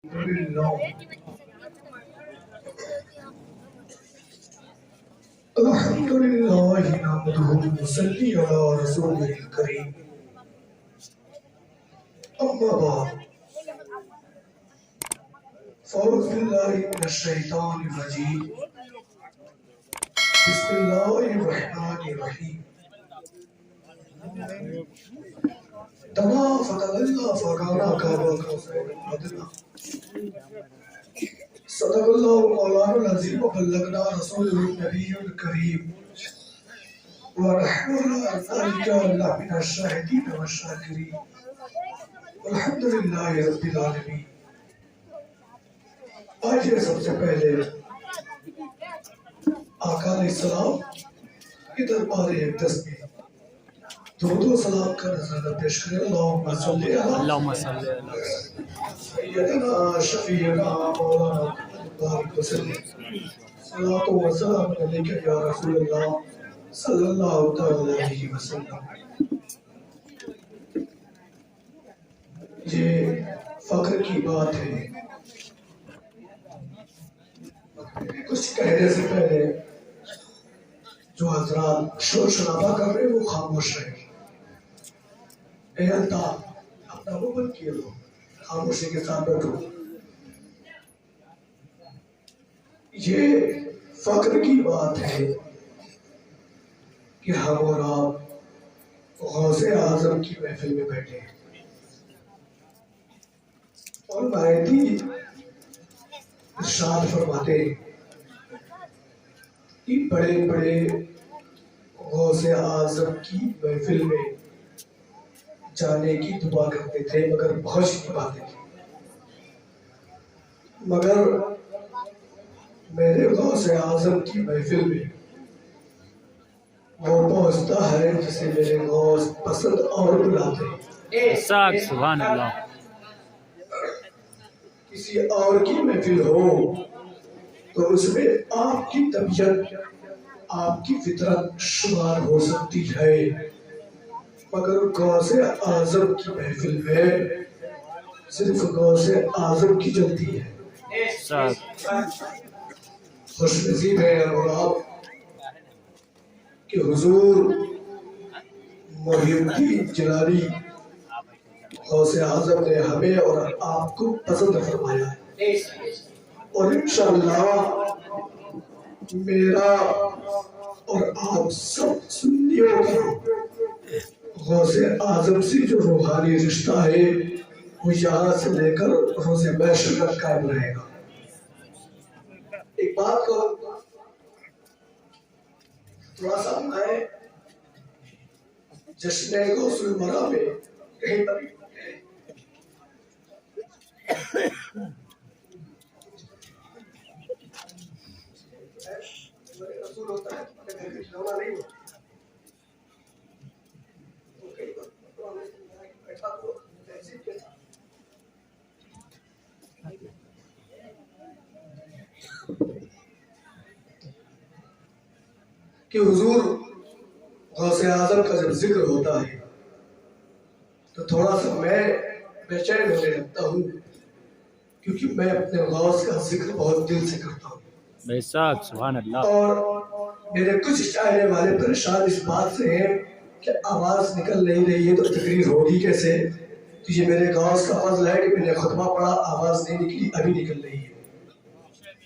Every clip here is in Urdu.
الحمد لله نحمده ونصلي على رسوله الكريم أما بعد فأعوذ بالله من الشيطان الرجيم بسم الله الرحمن الرحيم دنا فتدلى فكان قاب قوسين أدنى صدق الله مولانا العظيم وبلغنا رسوله النبي الكريم ونحن على ذلك من الشاهدين والشاكرين الحمد لله رب العالمين. آج سب سے پہلے آقا علیہ السلام کی دربار اقدس میں درود و سلام کا نذرانہ پیش کریں. اللہم صلی علی سیدنا شفیعنا مولانا بارک وسلم صلاۃ و سلام علیک یا رسول اللہ صلی اللہ تعالی علیہ وسلم. یہ فخر کی بات ہے. کچھ کہنے سے پہلے جو حضرات شور شرابہ کر رہے ہیں وہ خاموش رہیں. اے اللہ اپنا وہ بند کیے لو، خاموشی کے ساتھ بیٹھو. یہ فخر کی بات ہے کہ ہم اور آپ غوث اعظم کی محفل میں بیٹھے ہیں اور بایتی ارشاد فرماتے ہیں کہ بڑے بڑے غوث اعظم کی محفل میں جانے کی دعا کرتے تھے مگر پہنچ نہیں پاتے تھے. مگر میرے غوث اعظم کی محفل میں وہ پہنچتا ہے جسے میرے غوث پسند اور بلاتے ہیں. سبحان اللہ. کسی اور کی محفل ہو تو اس میں آپ کی طبیعت آپ کی فطرت شمار ہو سکتی ہے، مگر غوث اعظم کی محفل میں صرف غوث اعظم کی چلتی ہے. خوش نصیب ہے اور آپ کہ حضور محی الدین جلالی غوث اعظم نے ہمیں اور آپ کو پسند فرمایا ہے. اور انشاءاللہ میرا اور آپ سب سنیوں کا غوث اعظم سے جو روحانی رشتہ ہے وہ یہاں سے لے کر روز محشر تک قائم رہے گا. ایک بات کو تھوڑا سا میں جشن غوث المرا میں کہیں پر رسول ہوتا ہے کھلونا نہیں ہوتا کہ حضور غوث اعظم کا جب ذکر ہوتا ہے تو تھوڑا سا میں بے چین ہونے لگتا ہوں کیونکہ میں اپنے غوث کا ذکر بہت دل سے کرتا ہوں. بے شک سبحان اللہ. اور میرے کچھ چاہنے والے پریشان اس بات سے ہیں کہ آواز نکل نہیں رہی ہے تو تقریر ہوگی کیسے. تو یہ میرے غوث کا فضل ہے کہ میں نے خطبہ پڑھا آواز نہیں نکلی ابھی نکل رہی ہے.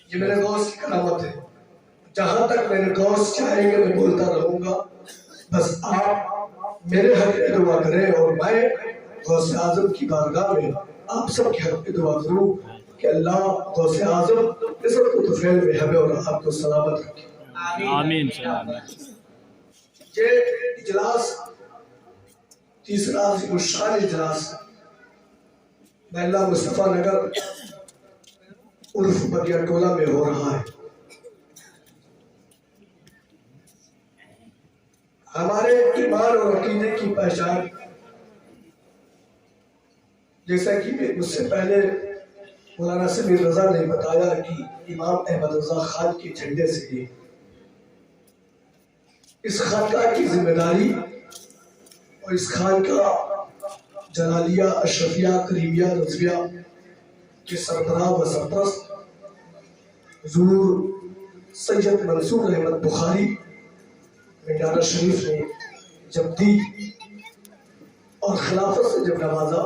یہ میرے غوث کی کرامت ہے. جہاں تک میرے غوث چاہیں گے میں بولتا رہوں گا. بس آپ میرے حق میں دعا کریں اور میں غوث اعظم کی بارگاہ میں آپ سب کے حق میں دعا کروں کہ اللہ غوث اعظم عزت و طفیل میں ہمیں اور آپ کو سلامت رکھے. آمین. یہ اجلاس تیسرا عظیم الشان اجلاس محلہ مصطفیٰ نگر عرف بگیا ٹولہ میں ہو رہا ہے. ہمارے ایمان اور عقیدے کی پہچان جیسا کہ مجھ سے پہلے مولانا سمیر رضا نے بتایا کہ امام احمد رضا خان کے جھنڈے سے یہ اس خانقاہ کی ذمہ داری اور اس خانقاہ جلالیہ اشرفیہ کریمیہ رضویہ کے سربراہ و سرپرست حضور سید منصور احمد بخاری میدان شریف نے جب دی اور خلافت سے جب نوازا،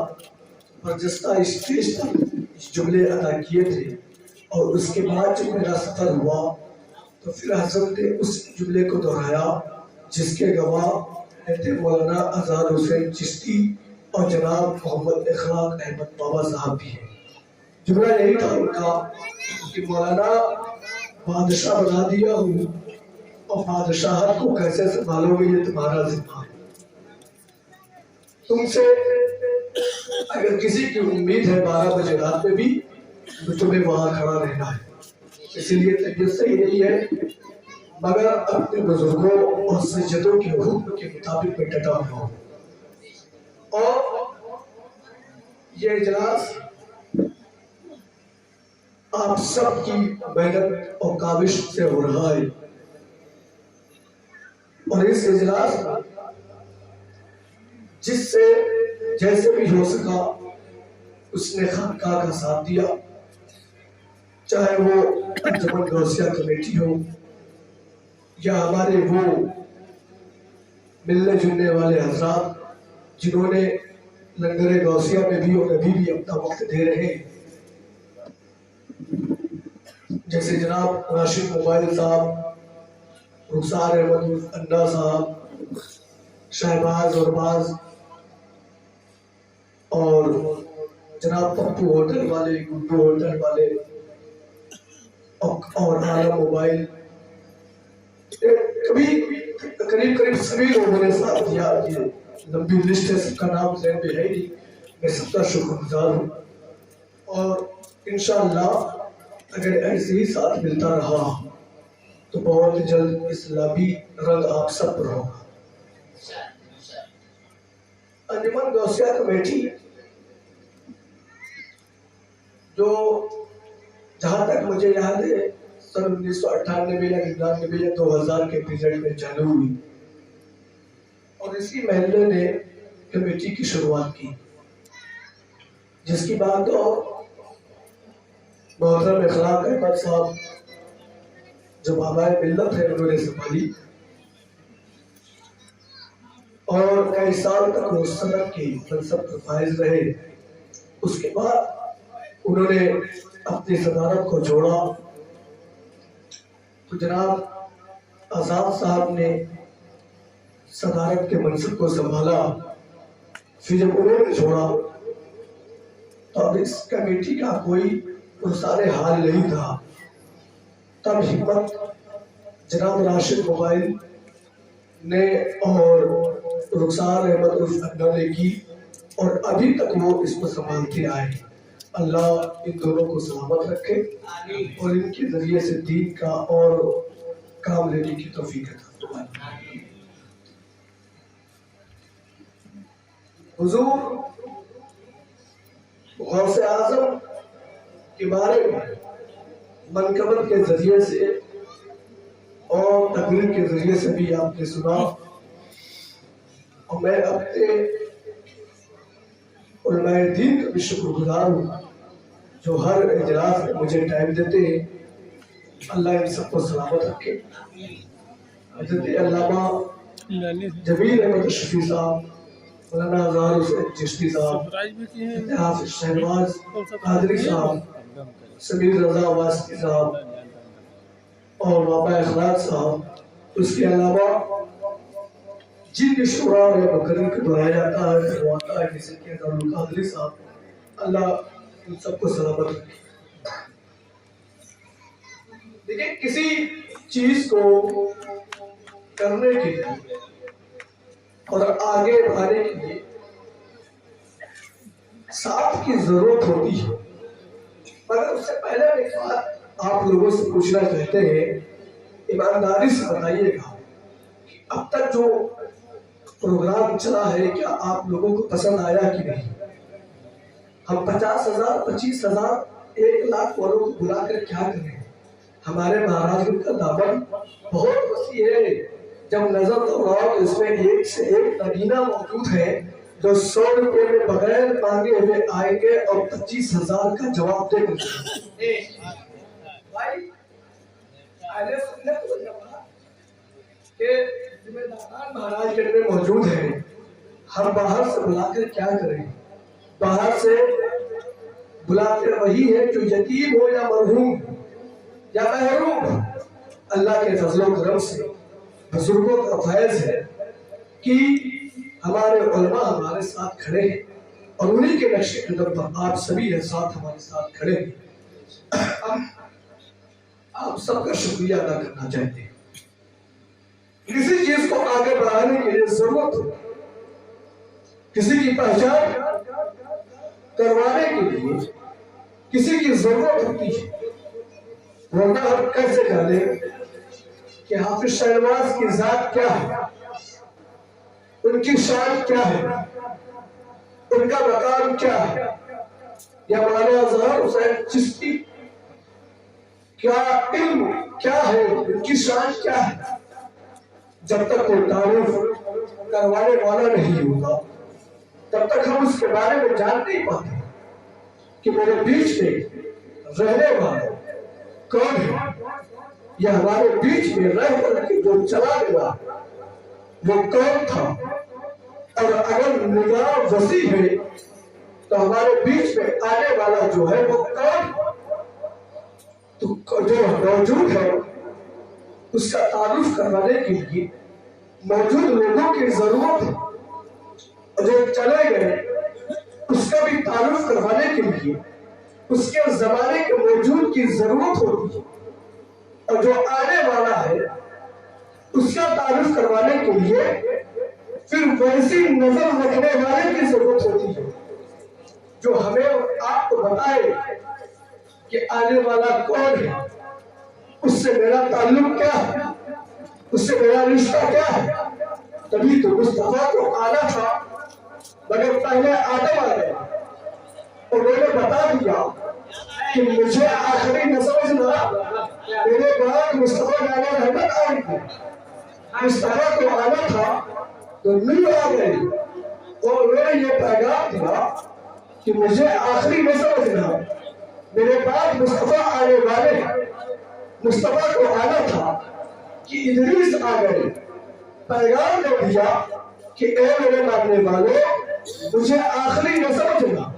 برجستہ اسٹیج پر جملے ادا کیے تھے، اور اس کے بعد جب میرا سفر ہوا تو پھر حضرت نے اس جملے کو دہرایا جس کے گواہ حضرت مولانا آزاد حسین چشتی اور جناب محمد اخلاق احمد بابا صاحب بھی ہیں۔ جملہ یہی تھا ان کا کہ مولانا بادشاہ بنا دیا ہوں اور بادشاہت کو کیسے سنبھالو گے یہ تمہارا ذمہ ہے۔ تم سے اگر کسی کی امید ہے 12 بجے رات میں بھی تو تمہیں وہاں کھڑا رہنا ہے، اسی لیے طبیعت صحیح نہیں ہے مگر اپنے بزرگوں اور سجدوں کے حکم کے مطابق میں ڈٹا ہوا ہوں۔ اور یہ اجلاس آپ سب کی محنت اور کاوش سے ہو رہا ہے، اور اس اجلاس میں جس سے جیسے بھی ہو سکا اس نے خانقاہ کا ساتھ دیا، چاہے وہ انجمن غوثیہ کمیٹی ہو یا ہمارے وہ ملنے جلنے والے حضرات جنہوں نے لنگر غوثیہ میں بھی اور ابھی بھی اپنا وقت دے رہے ہیں، جیسے جناب راشد موبائل صاحب، رخسار احمد انا صاحب، شہباز اور باز، اور جناب پپو ہوٹل والے، گڈو ہوٹل والے، اور عالم موبائل، کبھی قریب سبھی لوگوں نے ساتھ دیا۔ یہ لمبی لسٹ ہے، سب کا نام ذہن پہ ہے نہیں، میں سب کا شکر گزار ہوں، اور انشاءاللہ اگر ایسے ہی ساتھ ملتا رہا تو بہت جلد اسلامی رنگ آپ سب پر ہوگا۔ انجمن غوثیہ کمیٹی جو جہاں تک مجھے یاد ہے 1998 یا 99 یا 2000 کے پیریڈ میں چالو ہوئی، اور اسی محلے نے کمیٹی کی شروعات کی، جس کی بات تو محترم اخلاق احمد صاحب جو بابائے ملت ہے انہوں نے سنبھالی، اور کئی سال تک وہ صدر کی منصب پر فائز رہے۔ اس کے بعد انہوں نے اپنی صدارت کو جوڑا تو جناب آزاد صاحب نے صدارت کے منصب کو سنبھالا، پھر جب انہوں نے چھوڑا تو اب اس کمیٹی کا کوئی پرسار حال نہیں تھا۔ تب ہمت جناب راشد موبائل نے اور رخسار احمد انا نے کی، اور ابھی تک وہ اس کو سنبھالتے آئے۔ اللہ ان دونوں کو سلامت رکھے اور ان کے ذریعے سے دین کا اور کام لینے کی توفیق عطا فرمائے۔ حضور غوث اعظم کے بارے میں منقبت کے ذریعے سے اور تقریر کے ذریعے سے بھی آپ نے سنا، اور میں اپنے علماء دین کا بھی شکر گزار ہوں جو ہر اجلاس میں مجھے ٹائم دیتے ہیں۔ اللہ ان سب کو سلامت رکھے۔ حضرت علامہ جمیل احمد شفیع صاحب، مولانا آزاد حسین چشتی صاحب، حافظ شہباز قادری صاحب، سمیر رضا واسطی صاحب اور بابا اخلاق صاحب، اس کے علاوہ جن بھی شعراء اور مقرر کو دہرایا جاتا ہے کرواتا ہے، جیسے کہ قادری صاحب، اللہ ان سب کو سلامت رکھے۔ دیکھیں کسی چیز کو کرنے کے لیے اور آگے بڑھانے کے لیے ساتھ کی ضرورت ہوتی ہے، مگر اس سے پہلے ایک بات آپ لوگوں سے پوچھنا چاہتے ہیں، ایمانداری سے بتائیے گا کہ اب تک جو پروگرام چلا ہے کیا آپ لوگوں کو پسند آیا کہ نہیں؟ ہم 50,000 25,000 1,00,000 والوں کو بلا کر کیا کریں؟ ہمارے مہاراج کا دامن بہت وسیع ہے، جب نظر دوڑاؤ اس میں ایک سے ایک نگینہ موجود ہے، جو 100 روپے میں بغیر مانگے ہوئے آئیں گے اور 25,000 کا جواب دے دیں گے. بھائی اہل سنت والجماعت کہ ذمہ داران مہاراج گڑھ میں موجود ہیں. ہم باہر سے بلا کر کیا کریں؟ باہر سے بلا کر وہی ہے جو یتیم ہو یا مرحوم یا محروم. اللہ کے فضل و کرم سے بزرگوں کا فیض ہے کہ ہمارے علماء ہمارے ساتھ کھڑے ہیں اور انہی کے نقش قدم پر آپ سبھی ایک ساتھ ہمارے ساتھ کھڑے ہیں. آپ سب کا شکریہ ادا کرنا چاہتے ہیں. کسی چیز کو آگے بڑھانے کے لیے ضرورت ہو، کسی کی پہچان کروانے کے لیے کسی کی ضرورت ہوتی ہے. ورنہ ہم کیسے کر لیں کہ حافظ شہنواز کی ذات کیا ہے، ان کی شان کیا ہے، ان کا مقام کیا ہے، یا مولانا اظہر حسین چشتی کیا علم کیا ہے، ان کی شان کیا ہے. جب تک کوئی تعارف کروانے والا نہیں ہوگا تب تک ہم اس کے بارے میں جان نہیں پاتے کہ میرے بیچ میں رہنے والا کون ہے، یا ہمارے بیچ میں رہ کر کے جو چلا گیا وہ کون تھا. اور اگر نگاہ وسیع ہے تو ہمارے بیچ میں آنے والا جو ہے وہ کون، تو جو موجود ہے اس کا تعارف کروانے کے لیے موجود لوگوں کی ضرورت ہے، اور جو چلے گئے اس کا بھی تعارف کروانے کے لیے اس کے زمانے کے موجود کی ضرورت ہوتی ہے، اور جو آنے والا ہے اس کا تعارف کروانے کے لیے پھر ویسی نظر رکھنے والے کی ضرورت ہوتی ہے جو ہمیں آپ کو بتائے کہ آنے والا کون ہے، اس سے میرا تعلق کیا ہے، اس سے میرا رشتہ کیا ہے. تبھی تو مصطفیٰ کو آنا تھا مگر پہلے آدم آ گئے اور میں نے بتا دیا کہ مجھے آخری نہ سمجھنا، میرے بعد مصطفیٰ جانا رحمت آئی تھی. مصطفیٰ کو آنا تھا تو نور آ گئی اور میں نے یہ پیغام دیا کہ مجھے آخری نہ سمجھنا، میرے بعد مصطفیٰ آنے والے ہیں. مصطفیٰ کو آنا تھا کہ ادریس آ گئے، پیغام دے دیا کہ اے میرے ماننے والوں مجھے آخری نہ سمجھنا،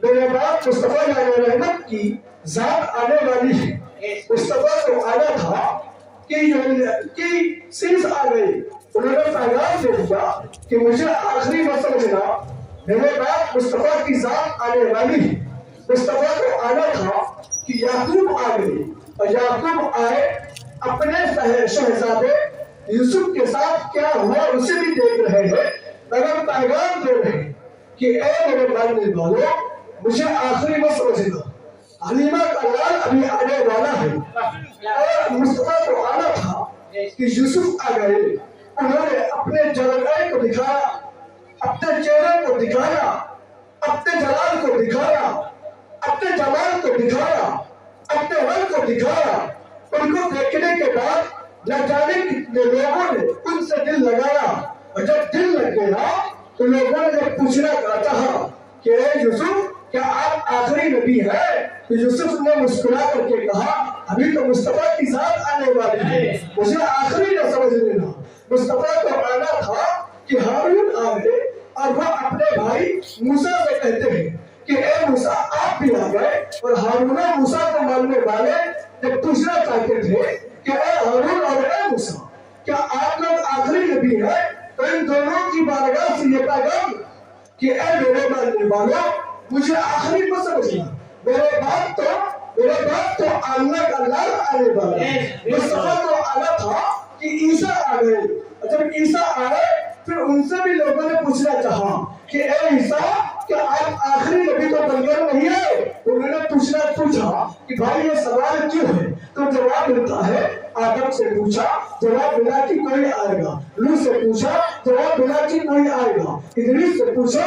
میرے بعد مصطفیٰ علیہ رحمت کی ذات آنے والی ہے. مصطفیٰ کو آنا تھا کہ سیز آ گئی، انہوں نے پیغام دے دیا کہ مجھے آخری نہ سمجھنا، میرے بعد مصطفیٰ کی ذات آنے والی ہے. مصطفیٰ کو آنا تھا کہ یعقوب آ گئے اور یعقوب آئے اپنے شہزادے یوسف کے ساتھ کیا ہوا اسے بھی دیکھ رہے ہیں مگر پیغام دے رہے ہیں کہ اے میرے ماننے والوں مجھے آخری نہ سمجھنا، حلیمہ کا لال ابھی آنے والا ہے. اور مصطفیٰ کو آنا تھا کہ یوسف آ گئے، انہوں نے اپنے جلوے کو دکھایا، اپنے چہرے کو دکھایا، اپنے جلال کو دکھایا، اپنے جمال کو دکھایا، اپنے رنگ کو دکھایا. ان کو دیکھنے کے بعد نہ جانے کتنے لوگوں نے ان سے دل لگایا، اور جب دل لگ گیا تو لوگوں نے جب پوچھنا چاہا کہ اے یوسف کیا آپ آخری نبی ہیں، تو یوسف نے مسکرا کر کے کہا ابھی تو مصطفیٰ کی ذات آنے والی ہے، مجھے آخری نہ سمجھ لینا. مصطفیٰ کو آنا تھا کہ ہارون آ گئے اور وہ اپنے بھائی موسیٰ سے کہتے ہیں کہ اے موسیٰ آپ بھی آ گئے. اور ہارون موسیٰ کو ماننے والے جب پوچھنا چاہتے تھے کہ اے ہارون اور اے موسیٰ کیا آپ لوگ آخری نبی ہیں، تو ان دونوں کی بارگاہ سے یہ پیغام کہ اے میرے ماننے والوں مجھے آخری نہ سمجھنا، میرے بعد تو اللہ کا لال آنے والا ہے. مصطفیٰ کو آنا تھا کہ عیسیٰ آ گئے، اور جب عیسیٰ آئے پھر ان سے بھی لوگوں نے پوچھنا چاہا کہ اے عیسیٰ کیا آپ آخری نبی تو بن کر نہیں ہے. انہوں نے پوچھا کہ بھائی یہ سوال کیوں ہے، تو جواب ملتا ہے آدم سے پوچھا جواب ملا کہ کوئی آئے گا، نوح سے پوچھا جواب ملا کہ کوئی آئے گا، ادریس سے پوچھا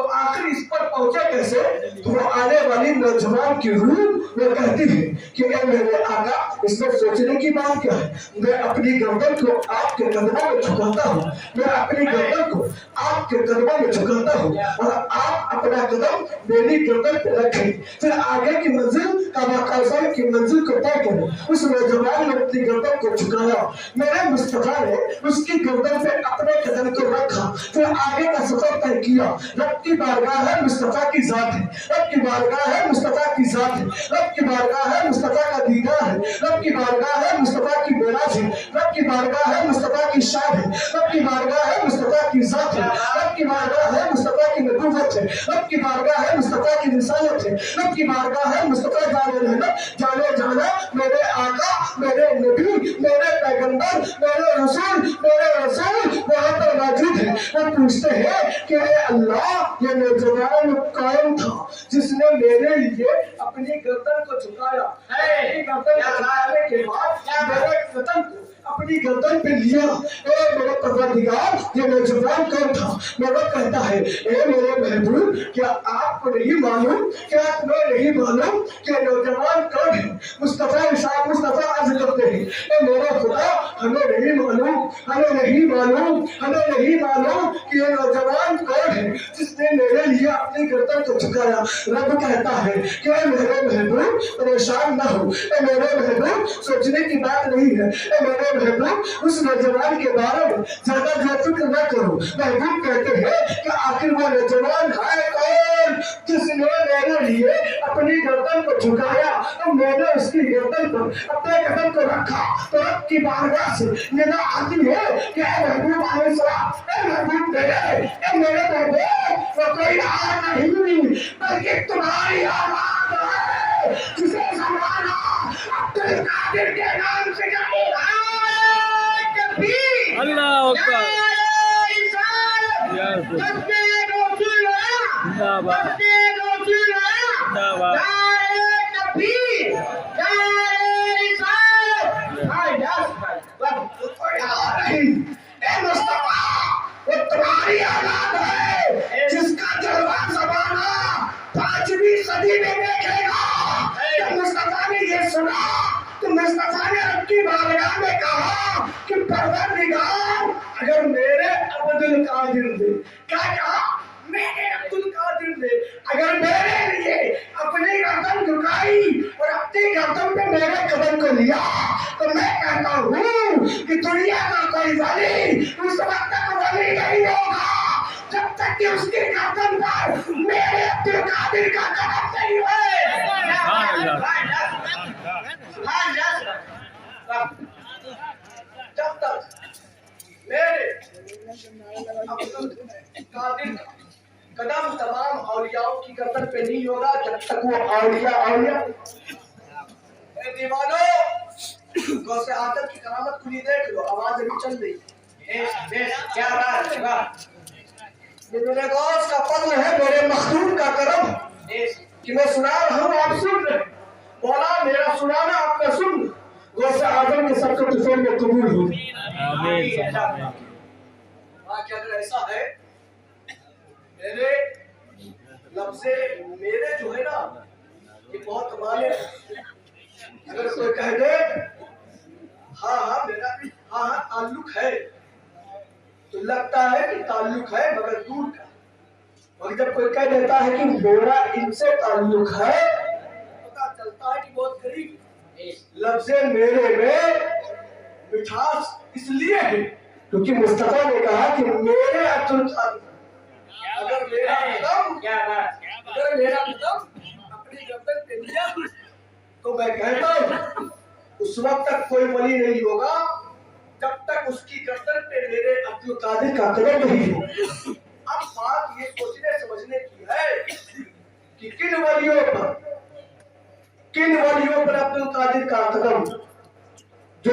تو آخر اس پر پہنچے کیسے؟ تو وہ آنے والی نوجوان کی روح وہ کہتی ہے کہ اے میرے آقا، اس میں سوچنے کی بات کیا ہے؟ میں اپنی گردن کو آپ کے قدموں میں جھکاتا ہوں، میں اپنی گردن کو آپ کے قدموں میں جھکاتا ہوں، اور آپ اپنا قدم میری گردن پہ رکھیں، پھر آگے کی منزل کعبہ قوسین کی منزل کو طے کریں۔ اس نوجوان نے اپنی گردن کو جھکایا، میرے مصطفیٰ نے اس کی گردن پہ اپنے قدم کو رکھا، پھر آگے کا سفر طے کیا۔ رب کی بارگاہ ہے، مصطفیٰ کی ذات ہے، رب کی بارگاہ ہے، مصطفیٰ کی ذات ہے، رب کی بارگاہ ہے، مصطفیٰ کا دیدار ہے، رب کی بارگاہ ہے، مصطفیٰ کی معراج ہے، رب کی بارگاہ ہے، مصطفیٰ کی شان ہے، رب کی بارگاہ ہے، مصطفیٰ کی ذات ہے، رب کی بارگاہ ہے، مصطفیٰ کی نبوت ہے، رب کی بارگاہ ہے، مصطفیٰ کی رسالت ہے، رب کی بارگاہ ہے، مصطفیٰ جانے رحمت جانے جانا میرے آقا، میرے نبی، میرے پیغمبر، میرے رسول وہاں پر موجود ہے۔ وہ پوچھتے ہیں کہ اے اللہ، یہ نوجوان کون تھا جس نے میرے لیے اپنی گردن کو جھکایا؟ اپنی گردن کو جھکانے کے بعد میرے قدم کو اپنی گردن پہ لیا۔ اے میرے پروردگار، یہ نوجوان کون تھا؟ وہ کہتا ہے اے میرے محبوب، کیا آپ کو نہیں معلوم، کیا تمہیں نہیں معلوم کہ نوجوان کون ہے؟ مصطفیٰ عرض کرتے ہیں اے میرے خدا، ہمیں نہیں معلوم کہ یہ نوجوان کون ہے جس نے میرے لیے اپنی گردن کو جھکایا۔ رب کہتا ہے کہ اے میرے محبوب، پریشان نہ ہو، اے میرے محبوب، سوچنے کی بات نہیں ہے، اے میرے محبوب، اس نوجوان کے بارے میں زیادہ فکر نہ کرو۔ محبوب کہتے ہیں کہ آخر وہ نوجوان ہے کون جس نے میرے لیے اپنی گردن کو جھکایا؟ تو میں نے اس کی گردن پر اپنے قدم کو رکھا، تو رب کی بارگاہ سے ندا آتی ہے کہ اے محبوب علیہ السلام، اے محبوب میرے محبوب، وہ کوئی اور نہیں بلکہ تمہاری آواز ہے جسے زمانہ عبد القادر کے نام سے جانے اللہ اکبر۔ وہ تمہاری اولاد ہے جس کا جلوہ زمانہ 5ویں صدی میں دیکھے گا۔ جب مصطفیٰ نے یہ سنا تو مصطفیٰ نے رب کی بارگاہ میں کہا کہ پروردگار، اگر میرے عبد القادر نے، کیا کہا؟ میرے عبد القادر نے اگر میرے لیے اپنی گردن جھکائی اور اپنی گردن پہ میرے قدم کو لیا، تو میں کہتا ہوں کہ دنیا کا کوئی ولی اس وقت تک ولی نہیں ہوگا جب تک کہ اس کی گردن پر میرے عبد القادر کا قدم نہیں ہوئے۔ جب تک میرے عبد القادر کا قدم تمام اولیاء کی گردن پہ نہیں ہوگا، جب تک وہ اولیاء۔ اے دیوانو، غوث اعظم کی کرامت کھلی دیکھ لو، آواز ابھی چل رہی ہے۔ کیا بات ہے؟ یہ میرے غوث کا فضل ہے، میرے مخلوق کا کرم کہ میں سنا رہا ہوں، آپ سن رہے۔ مولا میرا سنانا آپ کا سن، غوث اعظم کے سب کے طفیل میں قبول ہو۔ آمین۔ کہ اگر ایسا ہے، میرے لفظ میرے جو ہے نا یہ بہت مانے ہیں۔ اگر کوئی کہہ دے ہاں میرا بھی تعلق ہے، تو لگتا ہے کہ تعلق ہے مگر دور کا، اور جب کوئی کہہ دیتا ہے کہ میرا ان سے تعلق ہے، پتا چلتا ہے کہ بہت قریب۔ لفظ میرے میں مٹھاس اس لیے ہے کیونکہ مصطفیٰ نے کہا کہ میرے عبد القادر، اگر میرا قدم اپنی گردن پہ لیا تو میں کہتا ہوں اس وقت تک کوئی ولی نہیں ہوگا جب تک اس کی گردن پہ میرے عبد القادر کا قدم نہیں ہو۔ اب بات یہ سوچنے سمجھنے کی ہے کہ کن ولیوں پر عبد القادر کا قدم، جو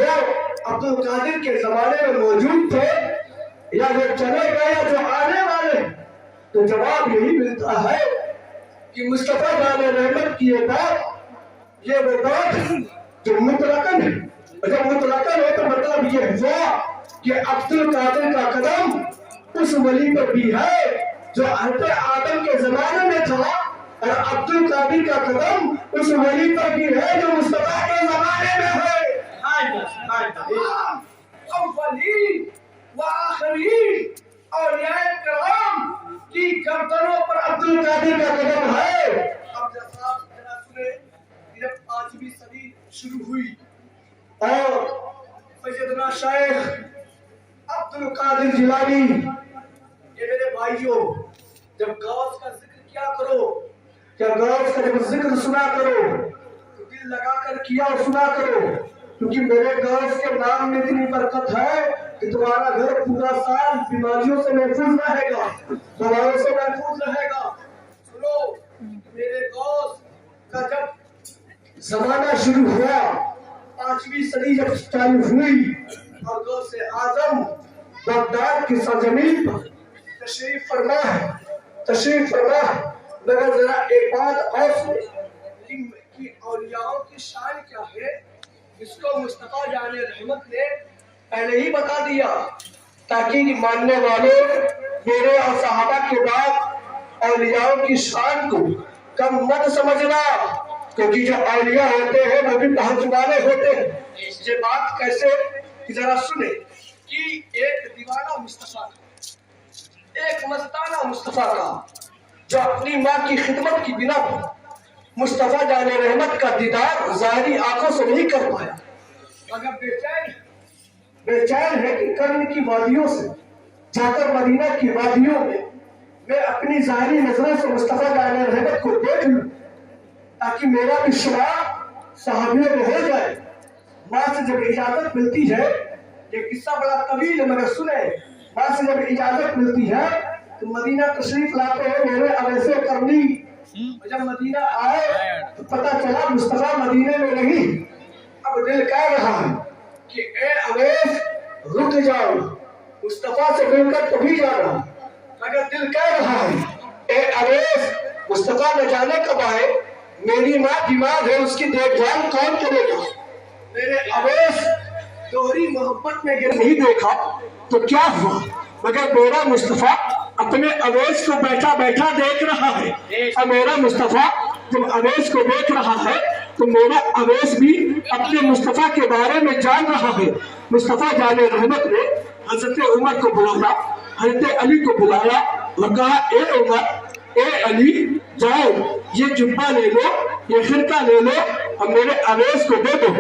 عبد القادر کے زمانے میں موجود تھے یا جو چلے گئے یا جو آنے والے، تو جواب یہی ملتا ہے کہ مصطفیٰ جان رحمت کی یہ بات، یہ وہ بات جو مطلقاً ہے، جب مطلقاً ہے تو مطلب یہ ہوا کہ عبد القادر کا قدم اس ولی پر بھی ہے جو حضرت آدم کے زمانے میں تھا، اور عبد القادر کا قدم اس ولی پر بھی ہے جو مصطفیٰ کے زمانے میں ہے۔ اولین و آخرین اولیاء کرام کی گردنوں پر عبد القادر کا قدم ہے۔ اب ذرا سنیں، جب 5ویں صدی شروع ہوئی اور سیدنا شیخ عبد القادر جیلانی، یہ میرے بھائیوں، جب غوث کا ذکر کیا کرو، یا غوث کا جب ذکر سنا کرو تو دل لگا کر کیا اور سنا کرو، کیونکہ میرے غوث کے نام میں اتنی برکت ہے کہ تمہارا گھر پورا سال بیماریوں سے محفوظ رہے گا، دوائیوں سے محفوظ رہے گا۔ سنو، میرے غوث کا جب زمانہ شروع ہوا، 5ویں صدی جب چالو ہوئی اور غوث اعظم بغداد کی سرزمین پر تشریف فرما ہے، مگر ذرا ایک بات اور سنیں کہ اولیاءوں کی شان کیا ہے، اس کو مصطفیٰ جان رحمت نے پہلے ہی بتا دیا، تاکہ ماننے والوں میرے اور صحابہ کے بعد اولیاءوں کی شان کو کم مت سمجھنا، کیونکہ جو اولیاء ہوتے ہیں وہ بھی تہجد والے ہوتے ہیں۔ یہ بات کیسے، ذرا سنیں کہ ایک دیوانہ مصطفیٰ کا، ایک مستانہ مصطفیٰ کا، جو اپنی ماں کی خدمت کی بنا پر مصطفیٰ جان رحمت کا دیدار ظاہری آنکھوں سے نہیں کر پایا، مگر بے چین ہے کہ قرن کی وادیوں سے جا کر مدینہ کی وادیوں میں اپنی ظاہری نظروں سے مصطفیٰ جان رحمت کو دیکھ لوں، تاکہ میرا بھی شمار صحابیوں میں ہو جائے۔ ماں سے جب اجازت ملتی ہے، یہ قصہ بڑا طویل ہے مگر سنیں، ماں سے جب اجازت ملتی ہے تو مدینہ تشریف لاتے ہیں میرے اویس کرنی۔ جب مدینہ آئے تو پتہ چلا مصطفیٰ مدینے میں نہیں۔ اب دل کہہ رہا ہے کہ اے اویس رک جاؤ، مصطفیٰ سے مل کر کبھی جانا، مگر دل کہہ رہا ہے اے اویس مصطفیٰ نہ جانے کب آئے، میری ماں بیمار ہے، اس کی دیکھ بھال کون کرے گا۔ میرے اویس دوہری محبت میں گر نہیں دیکھا تو کیا ہوا، مگر میرا مصطفیٰ اپنے اویس کو بیٹھا بیٹھا دیکھ رہا ہے، اور میرا مصطفیٰ جب اویس کو دیکھ رہا ہے تو میرا اویس بھی اپنے مصطفیٰ کے بارے میں جان رہا ہے۔ مصطفیٰ جان رحمت نے حضرت عمر کو بلایا، حضرت علی کو بلایا اور کہا اے عمر، اے علی، جاؤ یہ جبہ لے لو، یہ خرقہ لے لو اور میرے اویس کو دے دو،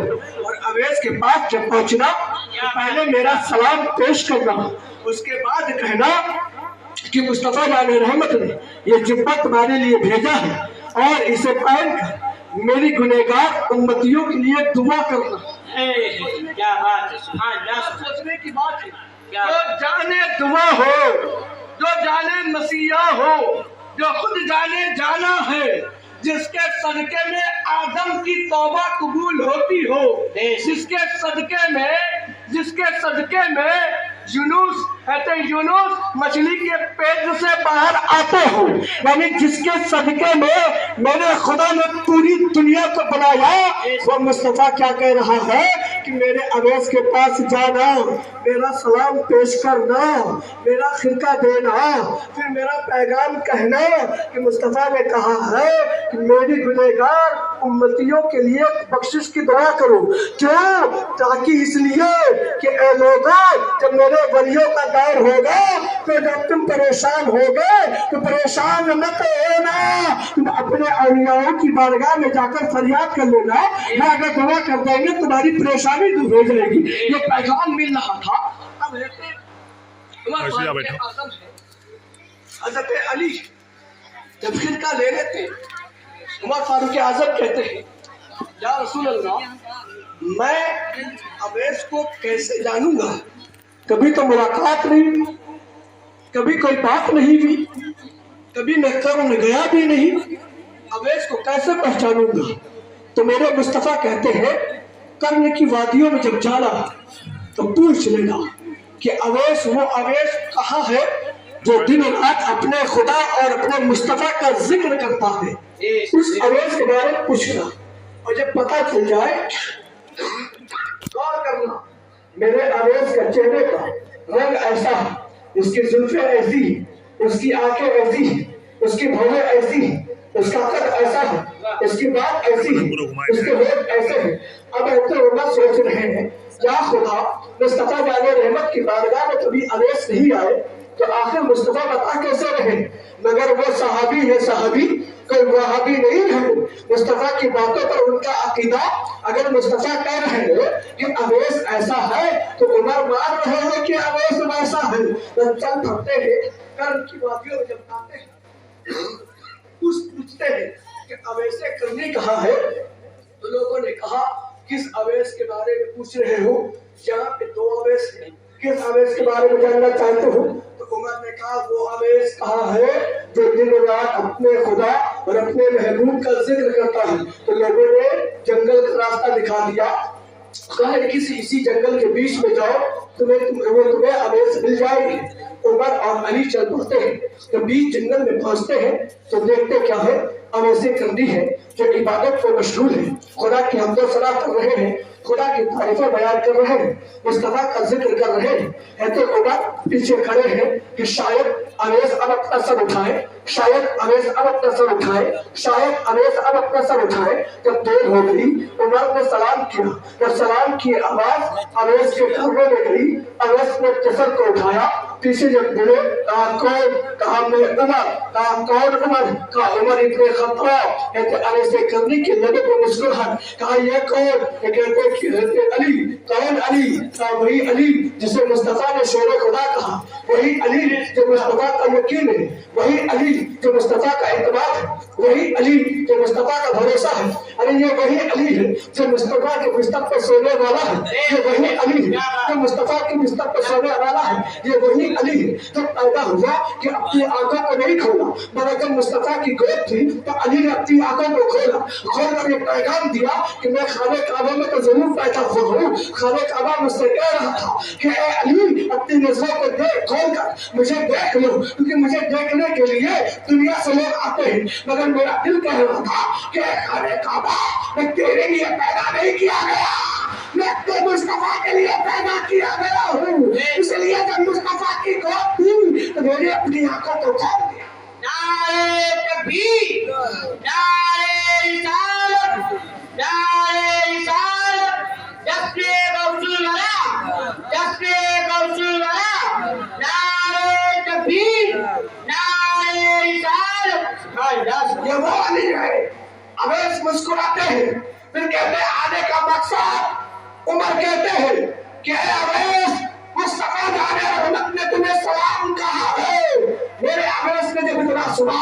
اور اویس کے پاس جب پہنچنا تو پہلے میرا سلام پیش کرنا، اس کے بعد کہنا کہ مصطفیٰ جان رحمت نے یہ جبہ تمہارے لیے بھیجا ہے، اور اسے پہن کر میری گنہگار امتیوں کے لیے دعا کرنا۔ کیا بات ہے، سبحان اللہ، سوچنے کی بات ہے، جو جانے دعا ہو، جو جانے مسیحا ہو، جو خود جانے جانا ہے، جس کے صدقے میں آدم کی توبہ قبول ہوتی ہو، جس کے صدقے میں یونس مچھلی کے پیٹ سے باہر آتے ہو، یعنی جس کے صدقے میں میرے خدا نے پوری دنیا کو بنایا، وہ مصطفیٰ کیا کہہ رہا ہے کہ میرے اویس کے پاس جانا، میرا سلام پیش کرنا، میرا خرقہ دینا، پھر میرا پیغام کہنا کہ مصطفیٰ نے کہا ہے کہ میری گنہگار امتیوں کے لیے بخشش کی دعا کرو۔ کیوں؟ تاکہ اس لیے کہ اے لوگوں، جب میرے ولیوں کا دور ہوگا تو جب تم پریشان ہوگے تو پریشان مت ہونا، تم اپنے اولیاء کی بارگاہ میں جا کر فریاد کر لینا، میں اگر دعا کر دیں گے تمہاری پریشانی دور ہو جائے گی۔ یہ پیغام مل رہا تھا۔ اب حضرت علی جب خرقہ لے لیتے، عمر فاروق اعظم کہتے ہیں یا رسول اللہ، میں اویس کو کیسے جانوں گا، کبھی تو ملاقات نہیں، کبھی کوئی بات نہیں ہوئی، کبھی میں قرن گیا بھی نہیں، اویس کو کیسے پہچانوں گا؟ تو میرے مصطفیٰ کہتے ہیں قرن کی وادیوں میں جب جانا تو پوچھ لینا کہ اویس وہ اویس کہاں ہے جو دن رات اپنے خدا اور اپنے مصطفیٰ کا ذکر کرتا ہے، اس اویس کے بارے میں پوچھنا، اور جب پتہ چل جائے غور کرنا میرے اویس کا چہرے کا رنگ ایسا، اس کی زلفیں ایسی، اس کی آنکھیں ایسی ہیں، اس کی بھویں ایسی ہیں، اس کا قد ایسا ہے، اس کی بات ایسی ہے، اس کے ہونٹ ایسے ہیں۔ اب ایسے عمر سوچ رہے ہیں یا خدا مصطفیٰ جان رحمت کی بارگاہ میں کبھی اویس نہیں آئے تو آخر مصطفیٰ بتا کیسے رہے؟ مگر وہ صحابی ہے، صحابی کوئی وہابی نہیں ہے۔ مصطفیٰ کی باتوں پر ان کا عقیدہ، اگر مصطفیٰ کہہ رہے ہیں کہ اویس ایسا ہے تو عمر مان رہے ہیں کہ اویس ویسا ہے۔ چل پڑتے ہیں، کرم کی وادیوں میں جب آتے ہیں پوچھتے ہیں کہ اویس کرنی کہاں ہے؟ تو لوگوں نے کہا کس اویس کے بارے میں پوچھ رہے ہو؟ یہاں پہ دو اویس ہیں، کس اویس کے بارے میں جاننا چاہتے ہو؟ تو عمر نے کہا وہ اویس کہاں ہے جو دن رات اپنے خدا اور اپنے محبوب کا ذکر کرتا ہے؟ تو لوگوں نے جنگل کا راستہ دکھا دیا، کہا کسی اسی جنگل کے بیچ میں جاؤ، تمہیں اویس مل جائے گی۔ عمر اور علی چل پڑتے ہیں، جب بیچ جنگل میں پہنچتے ہیں تو دیکھتے کیا ہے؟ اویس کرنی ہے جو عبادت کو مشغول ہے، خدا کی حمد و ثنا کر رہے ہیں، خدا کی تعریفیں بیان کر رہے ہیں، مصطفیٰ کا ذکر کر رہے ہیں۔ تو عمر پیچھے کھڑے ہیں کہ شاید اویس اب اپنا سر اٹھائے، شاید اویس اب اپنا سر اٹھائے، شاید اویس اب اپنا سر اٹھائے۔ جب دیر ہو گئی عمر نے سلام کیا، جب سلام کی آواز اویس کے کانوں میں گئی، اویس نے اپنے سر کو اٹھایا، پیچھے جب بڑے کہا کون؟ کہا میں عمر۔ کہا کون عمر؟ کہا عمر ابن خطاب۔ کہتے اویس کرنی کے لبوں پہ مسکراہٹ۔ کہا یہ کون؟ کہتے علی۔ کون علی؟ کہا وہی علی جسے مصطفیٰ نے شیر خدا کہا، وہی علی جو مصطفیٰ کا یقین ہے، وہی علی جو مصطفیٰ کا اعتماد ہے، وہی علی جو مصطفیٰ کا بھروسہ ہے۔ ارے یہ وہی علی ہے جو مصطفیٰ کے بستر پر سونے والا ہے، یہ وہی علی ہے جو مصطفیٰ کے بستر پر سونے والا ہے، یہ وہی علی ہے جو پیدا ہوا کہ اپنی آنکھوں کو نہیں کھولا، مگر جب مصطفیٰ کی گود تھی تو علی نے اپنی آنکھوں کو کھولا، کھول کر یہ پیغام دیا کہ میں خانہ کعبہ میں تو ضرور بیٹھا ہوا ہوں، خانہ کعبہ مجھ سے کہہ رہا تھا کہ اے علی اپنی نظروں کو دیکھ کھول کر مجھے دیکھ لو، کیونکہ مجھے دیکھنے کے لیے دنیا سے لوگ آتے ہیں، مگر میرا دل کہہ رہا تھا کہ اے خانہ کعبہ میں تیرے لیے پیدا نہیں کیا گیا، میں اپنے مصطفیٰ کے لیے پیدا کیا گیا ہوں۔ اس لیے جب مصطفیٰ کی گود تھی تو میں نے اپنی آنکھوں کو کھول دیا۔ نعرہ تکبیر، نعرہ رسالت، نعرہ رسالت، جشن غوث الورا، جشن غوث الورا، نعرہ تکبیر، نعرہ رسالت۔ یہ وہ علی ہے۔ اویس مسکراتے ہیں، پھر کہتے ہیں آنے کا مقصد۔ عمر کہتے ہیں کہ اے اویس مصطفیٰ جان رحمت نے تمہیں سلام کہا ہے۔ میرے اویس نے جب اتنا سنا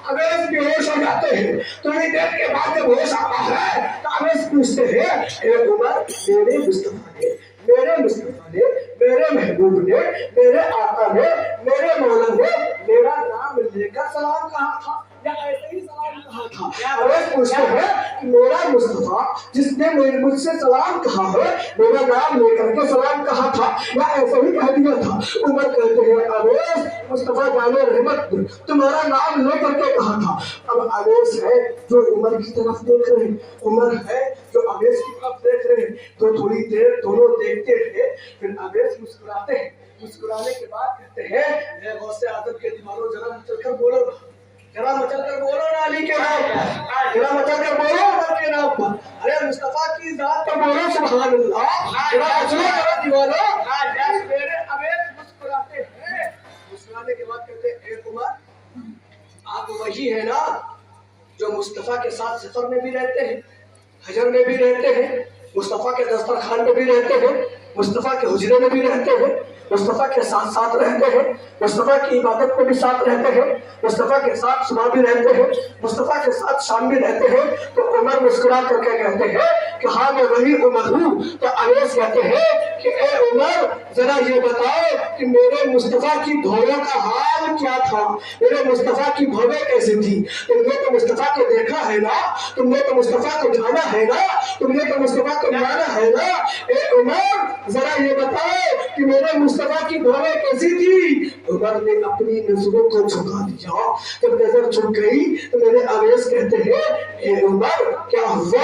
اویس بے ہوش ہو جاتے ہیں، تھوڑی دیر کے بعد جب ہوش آتا ہے تو اویس پوچھتے ہیں اے عمر میرے مصطفیٰ نے، میرے مصطفیٰ نے، میرے محبوب نے، میرے آقا نے، میرے مولا نے میرا نام لے کر سلام کہا تھا یا ایسے ہی سلام کہا تھا؟ اویس پوچھتے ہیں کہ میرا مصطفیٰ جس نے مجھ سے سلام کہا ہے میرا نام لے کر کے سلام کہا تھا یا ایسے ہی کہہ دیا تھا؟ عمر کہتے ہیں اویس مصطفیٰ جان رحمت نے تمہارا نام لے کر کے کہا تھا۔ اب اویس ہے جو عمر کی طرف دیکھ رہے ہیں، عمر ہے جو اویس کی طرف دیکھ رہے ہیں، تو تھوڑی دیر دونوں دیکھتے رہے، پھر اویس مسکراتے ہیں، مسکرانے کے بعد کہتے ہیں اے غوث اعظم کے دیواروں ذرا مچل کر بولو، ذرا مچل کر بولو نا علی کے نام پر، ذرا مچل کر بولو عمر کے نام پر، ارے مصطفیٰ کی ذات پر بولو سبحان اللہ، ذرا مچلو ذرا دیواروں۔ میرے اویس مسکراتے ہیں، مسکرانے کے بعد کہتے ہیں اے عمر آپ وہی ہے نا جو مصطفیٰ کے ساتھ سفر میں بھی رہتے ہیں، حجر میں بھی رہتے ہیں، مصطفیٰ کے دسترخوان میں بھی رہتے ہیں، مصطفیٰ کے حجرے میں بھی رہتے ہیں، مصطفیٰ کے ساتھ ساتھ رہتے ہیں، مصطفیٰ کی عبادت میں بھی ساتھ رہتے ہیں، مصطفیٰ کے ساتھ صبح بھی رہتے ہیں، مصطفیٰ کے ساتھ شام بھی رہتے ہیں۔ تو عمر مسکرا کر کے کہتے ہیں کہ ہاں میں وہی عمر ہوں۔ تو اویس کہتے ہیں کہ اے عمر ذرا یہ بتاؤ کہ میرے مصطفیٰ کی بھویں کا حال کیا تھا، میرے مصطفیٰ کی بھویں کیسی تھی؟ تم نے تو مصطفیٰ کو دیکھا ہے نا، تم نے تو مصطفیٰ کو جانا ہے نا، تم نے تو مصطفیٰ کو مانا ہے نا۔ اے عمر ذرا یہ بتاؤ کہ میرے مصطفیٰ کی بھویں کیسی تھی؟ عمر نے اپنی نظروں کو جھکا دیا، جب نظر جھک گئی تو میرے اویس کہتے ہیں اے عمر کیا ہوا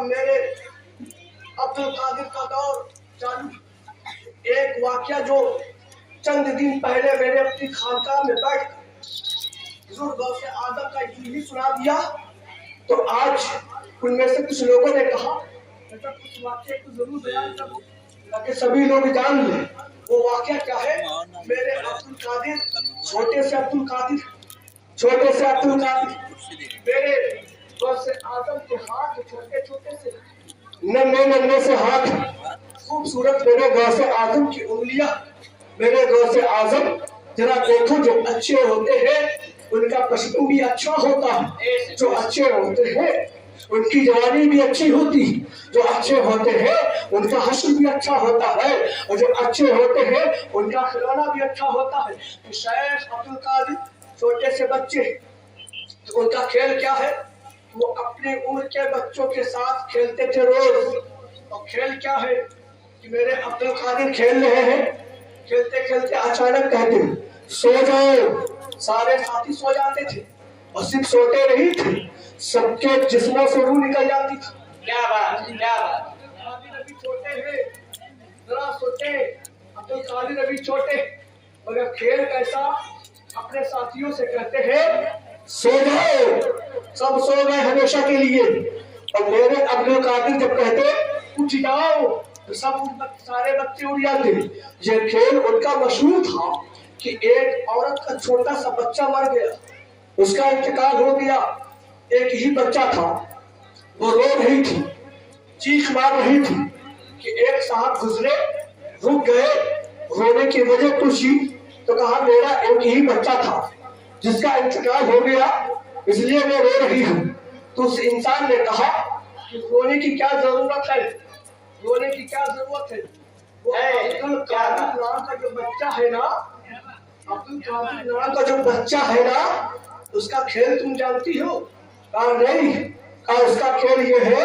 اب میرے عبد القادر کا دور چالو. ایک واقعہ جو چند دن پہلے میں نے اپنی خانقاہ میں بیٹھ حضور غوث اعظم کا ہی سنا دیا تو آج ان میں سے کچھ لوگوں نے کہا کچھ واقعے کو ضرور بیان کرو تاکہ سبھی لوگ جان لیں. وہ واقعہ کیا ہے؟ میرے عبد القادر چھوٹے سے عبد القادر میرے غوث اعظم کے ہاتھ چھوٹے چھوٹے سے ننھے سے ہاتھ خوبصورت میرے غوث اعظم کی انگلیاں. میرے غوث اعظم ذرا دیکھو جو اچھے ہوتے ہیں ان کا پشتو بھی اچھا ہوتا ہے. جو اچھے ہوتے ہیں ان کی جوانی بھی اچھی ہوتی. جو اچھے ہوتے ہیں ان کا حشر بھی اچھا ہوتا ہے اور جو اچھے ہوتے ہیں ان کا کھلونا بھی اچھا ہوتا ہے. شیخ عبد القادر چھوٹے سے بچے تو ان کا کھیل کیا ہے؟ وہ اپنے عمر کے بچوں کے ساتھ کھیلتے تھے روز. اور کھیل کیا ہے کہ میرے عبد القادر کھیل رہے ہیں, کھیلتے کھیلتے اچانک کہتے ہیں سو جاؤ. سارے ساتھی سو جاتے تھے اور صرف سوتے نہیں تھے, سب کے جسموں سے روح نکل جاتی تھی. کیا بات کیا بات. ابھی چھوٹے ہیں, ذرا سوچے عبد القادر ابھی چھوٹے مگر کھیل کیسا. اپنے ساتھیوں سے کہتے ہیں سو جاؤ. سب سو گئے ہمیشہ کے لیے اور میرے عبد القادر جب کہتے اٹھ جاؤ تو سارے بچے اٹھ جاتے. یہ کھیل ان کا مشہور تھا کہ ایک عورت کا چھوٹا سا بچہ مر گیا, اس کا انتقال ہو گیا. ایک ہی بچہ تھا, وہ رو رہی تھی, چیخ مار رہی تھی کہ ایک صاحب گزرے, رک گئے, رونے کی وجہ پوچھی تو کہا میرا ایک ہی بچہ تھا جس کا انتقال ہو گیا اس لیے میں رو رہی ہوں. تو اس انسان نے کہا کہ رونے کی کیا ضرورت ہے, رونے کی کیا ضرورت ہے. وہ عبد القادر نام کا جو بچہ ہے نا, عبد القادر نام کا جو بچہ ہے نا, اس کا کھیل تم جانتی ہو؟ کہا نہیں. کہا اس کا کھیل یہ ہے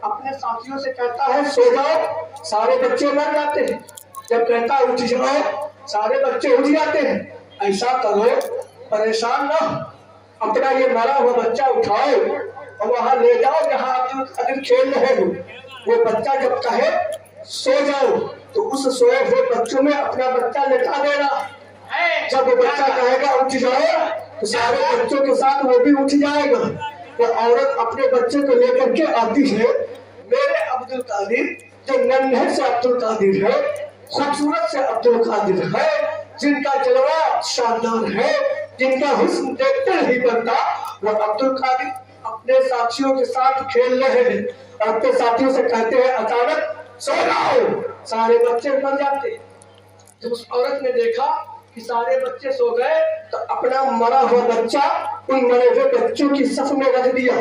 اپنے ساتھیوں سے کہتا ہے سو جاؤ, سارے بچے مر جاتے ہیں. جب کہتا ہے اٹھ جاؤ, سارے بچے اٹھ جاتے ہیں. ایسا کرو, پریشان نہ, اپنا یہ مرا ہوا بچہ اٹھاؤ اور وہاں لے جاؤ جہاں عبد القادر کھیل رہے ہو. وہ بچہ جب کہے سو جاؤ تو اس سوئے ہوئے بچوں میں اپنا بچہ لٹا دینا. جب وہ بچہ کہے گا اٹھ جاؤ تو سارے بچوں کے ساتھ وہ بھی اٹھ جائے گا. وہ عورت اپنے بچے کو لے کر کے آتی ہے. میرے عبد القادر جو ننھے سے عبد القادر ہے, خوبصورت سے عبد القادر ہے, جن کا جلوہ شاندار ہے, جن کا حسن دیکھتے نہیں بنتا, وہ عبد القادر اپنے ساتھیوں کے ساتھ کھیل رہے ہیں اور اپنے ساتھیوں سے کہتے ہیں اچانک سو جاؤ, سارے بچے مر جاتے. جب اس عورت نے دیکھا کہ سارے بچے سو گئے تو اپنا مرا ہوا بچہ ان مرے ہوئے بچوں کی صف میں رکھ دیا.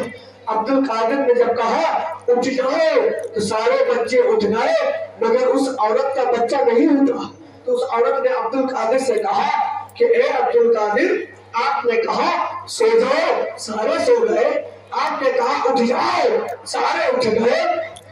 عبد القادر نے جب کہا اٹھ جاؤ تو سارے بچے اٹھ گئے مگر اس عورت کا بچہ نہیں اٹھا. تو اس عورت نے عبد القادر سے کہا کہ اے عبد القادر, آپ نے کہا سو جاؤ, سارے سو گئے, آپ نے کہا اٹھ جاؤ, سارے اٹھ گئے,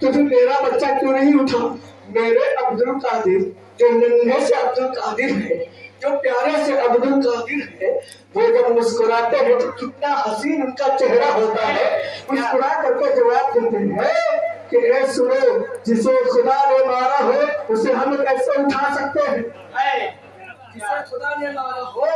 تو پھر میرا بچہ کیوں نہیں اٹھا؟ میرے عبد القادر جو ننھے سے عبد القادر ہے, جو پیارے سے عبد القادر ہے, وہ جب مسکراتے ہیں تو کتنا حسین ان کا چہرہ ہوتا ہے. مسکرا کر کے جواب دیتے ہیں کہ اے سنو, جسے خدا نے مارا ہو اسے ہم کیسے اٹھا سکتے ہیں؟ جسے خدا نے مارا ہو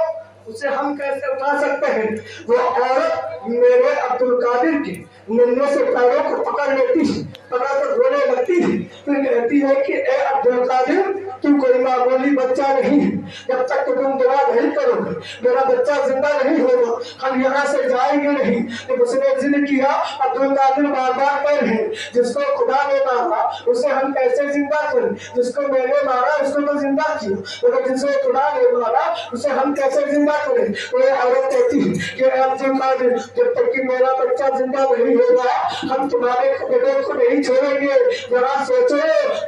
اسے ہم کیسے اٹھا سکتے ہیں؟ وہ عورت میرے عبد القادر کے ننھے سے پیروں کو پکڑ لیتی ہے, پکڑ کر رونے لگتی ہے, پھر کہتی ہے کہ اے عبد القادر, تم کوئی معمولی بچہ نہیں ہے, جب تک کہ تم دعا نہیں کرو گے میرا بچہ زندہ نہیں ہوگا, ہم یہاں سے جائیں گے نہیں. جب اس نے ضد کیا, عبد القادر بار بار کہہ رہے جس کو خدا نے مارا اسے ہم کیسے زندہ کریں, جس کو میں نے مارا اس کو تو زندہ کیا مگر جسے خدا نے مارا اسے ہم کیسے زندہ کریں. وہ عورت کہتی ہے کہ اے عبد القادر, جب تک کہ میرا بچہ زندہ نہیں ہوگا ہم تمہارے قدموں کو نہیں چھوڑیں گے. ذرا سوچو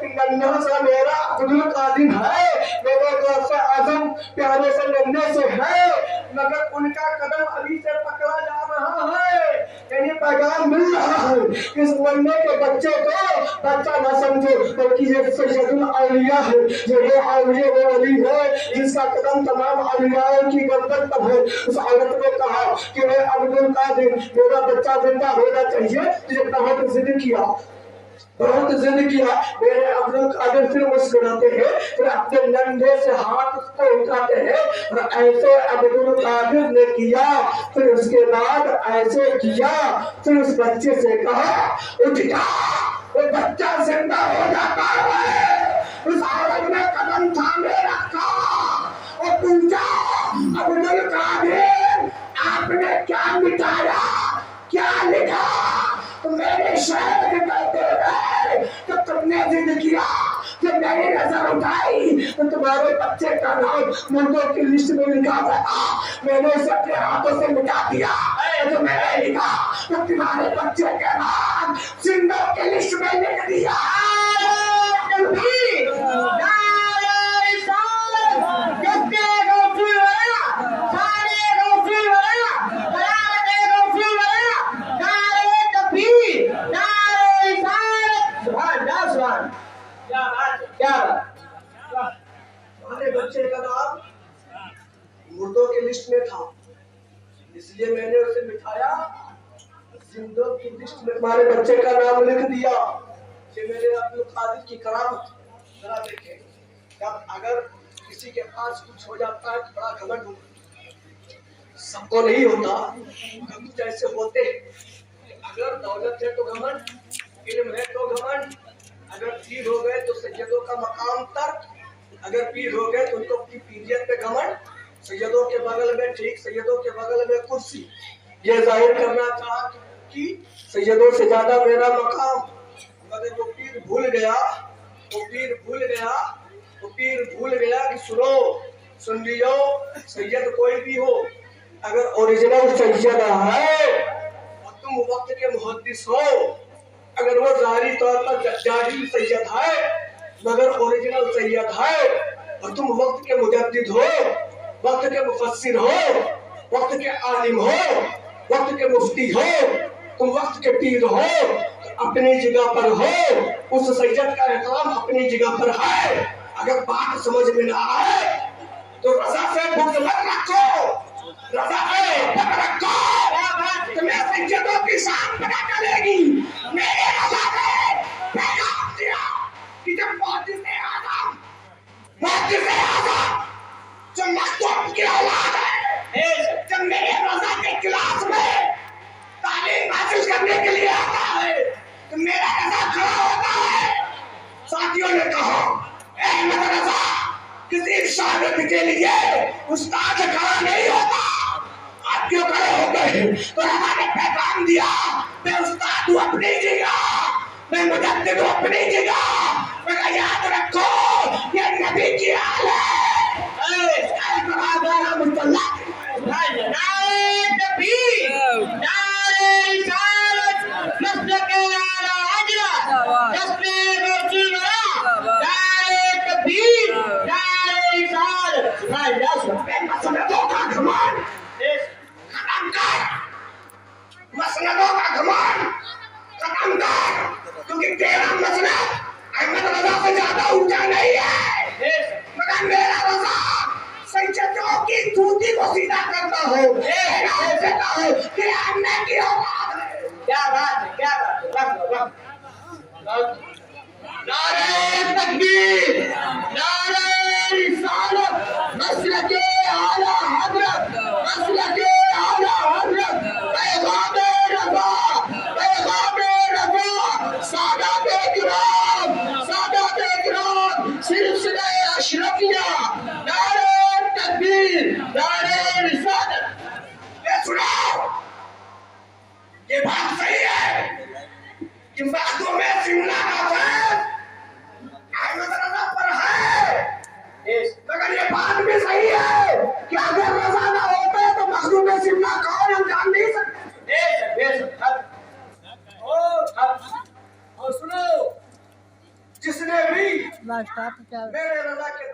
کہ ننھا سا میرا عبد القادر ہے, میرے غوث اعظم پیارے سے ننھے سے ہے, مگر ان کا قدم ابھی سے پکڑا جا رہا ہے. یعنی پیغام پیغام مل رہا ہے اس مہینے کے بچے کو بچہ نہ سمجھو بلکہ یہ سید الاولیاء ہے، یہ اولیاء وہ ولی ہے جس کا قدم تمام اولیاء کی گردن پر ہے۔ اس عورت نے کہا کہ اے عبد القادر میرا بچہ زندہ ہونا چاہیے، تجھے بہت ضد کیا بہت ضد کیا۔ میرے عبد القادر پھر مسکراتے ہیں، پھر اپنے ننھے سے ہاتھ اس کو اٹھاتے ہیں اور ایسے عبد القادر نے کیا، پھر اس کے بعد ایسے کیا، پھر اس بچے سے کہا اٹھ جا، وہ بچہ زندہ ہو جاتا ہے۔ اس عورت نے قدم تھامے رکھا اور پوچھا عبد القادر آپ نے کیا مٹایا، کیا لکھا؟ تو میرے شہر کے کہتے ہیں کہ تم نے ضد کیا کہ میری نظر اٹھائی تو تمہارے بچے کا نام مردوں کی لسٹ میں لکھا ہوا تھا، میں نے اسے اپنے ہاتھوں سے مٹا دیا۔ جو میں نے لکھا تو تمہارے بچے کا نام زندوں کی لسٹ میں لکھ دیا۔ ہمارے بچے کا نام مردوں کی لسٹ میں تھا، اس لیے میں نے اسے مٹھایا، زندوں کی لسٹ میں ہمارے بچے کا نام لکھ دیا۔ یہ میرے عبد القادر کی کرامت ذرا دیکھیں، جب اگر کسی کے پاس کچھ ہو جاتا ہے تو بڑا گھمنڈ ہوتا، سب کو نہیں ہوتا، کچھ ایسے ہوتے ہیں، اگر دولت ہے تو گھمنڈ، علم ہے تو گھمنڈ، اگر پیر ہو گئے تو سیدوں کا مقام ترک، اگر پیر ہو گئے تو ان کو اپنی پیریت پہ گھمنڈ، سیدوں کے بغل میں ٹھیک سیدوں کے بغل میں کرسی، یہ ظاہر کرنا چاہا کہ سیدوں سے زیادہ میرا مقام۔ مگر وہ پیر بھول گیا کہ سن لیو، سید کوئی بھی ہو، اگر اوریجنل سید ہے اور تم وقت کے محدث ہو، اگر وہ ظاہری طور پر جاہل سید ہے مگر اوریجنل سید ہے، اور تم وقت کے مجدد ہو، وقت کے مفسر ہو، وقت کے عالم ہو، وقت کے مفتی ہو، تم وقت کے پیر ہو، اپنی جگہ پر ہو، اس سید کا احترام اپنی جگہ پر ہے۔ اگر بات سمجھ میں نہ آئے تو رضا سے بغض مت رکھو، رضا سے بغض رکھو، تمہیں سیدوں کی شان پتہ چلے گی۔ میرے رضا نے پیغام دیا کہ جب محدث اعظم جو مخدوم کی اولاد ہے، جب میرے رضا کے کلاس میں تعلیم حاصل کرنے کے لیے آتا ہے تو میرا رضا کھڑا ہوتا ہے۔ ساتھیوں نے کہا احمد رضا کسی شاگرد کے لیے استاد کھڑا نہیں ہوتا، آپ کیوں کھڑے ہو گئے؟ تو رضا نے پیغام دیا میں استاد ہوں اپنی جگہ، میں مجدد ہوں اپنی جگہ، مگر یاد رکھو یہ نبی کی آل ہے۔ مسندوں کا گھمنڈ ختم کر، کیونکہ تیرا مسند احمد رضا سے زیادہ اونچا نہیں ہے، مگر میرا رضا سیدوں کی جوتی کو سیدھا کرتا ہو، کہتا ہو کہ ہمنے کی اولاد ہے۔ کیا بات ہے، کیا بات ہے، نعرہ تکبیر، نعرہ رسالت، مسلک اعلیٰ حضرت، مسلک اعلیٰ حضرت، پیغام رضا، پیغام رضا، سادات کرام، سلسلہ اشرفیہ، نعرہ تکبیر، نعرہ رسالت۔ یہ سنو، یہ بات صحیح ہے کہ مخدوم شملہ کا فیض احمد رضا پر ہے، مگر یہ بات بھی صحیح ہے کہ اگر رضا نہ ہوتے تو مخدوم شملہ کون ہم جان نہیں سکتے۔ اور سنو، جس نے بھی میرے رضا کے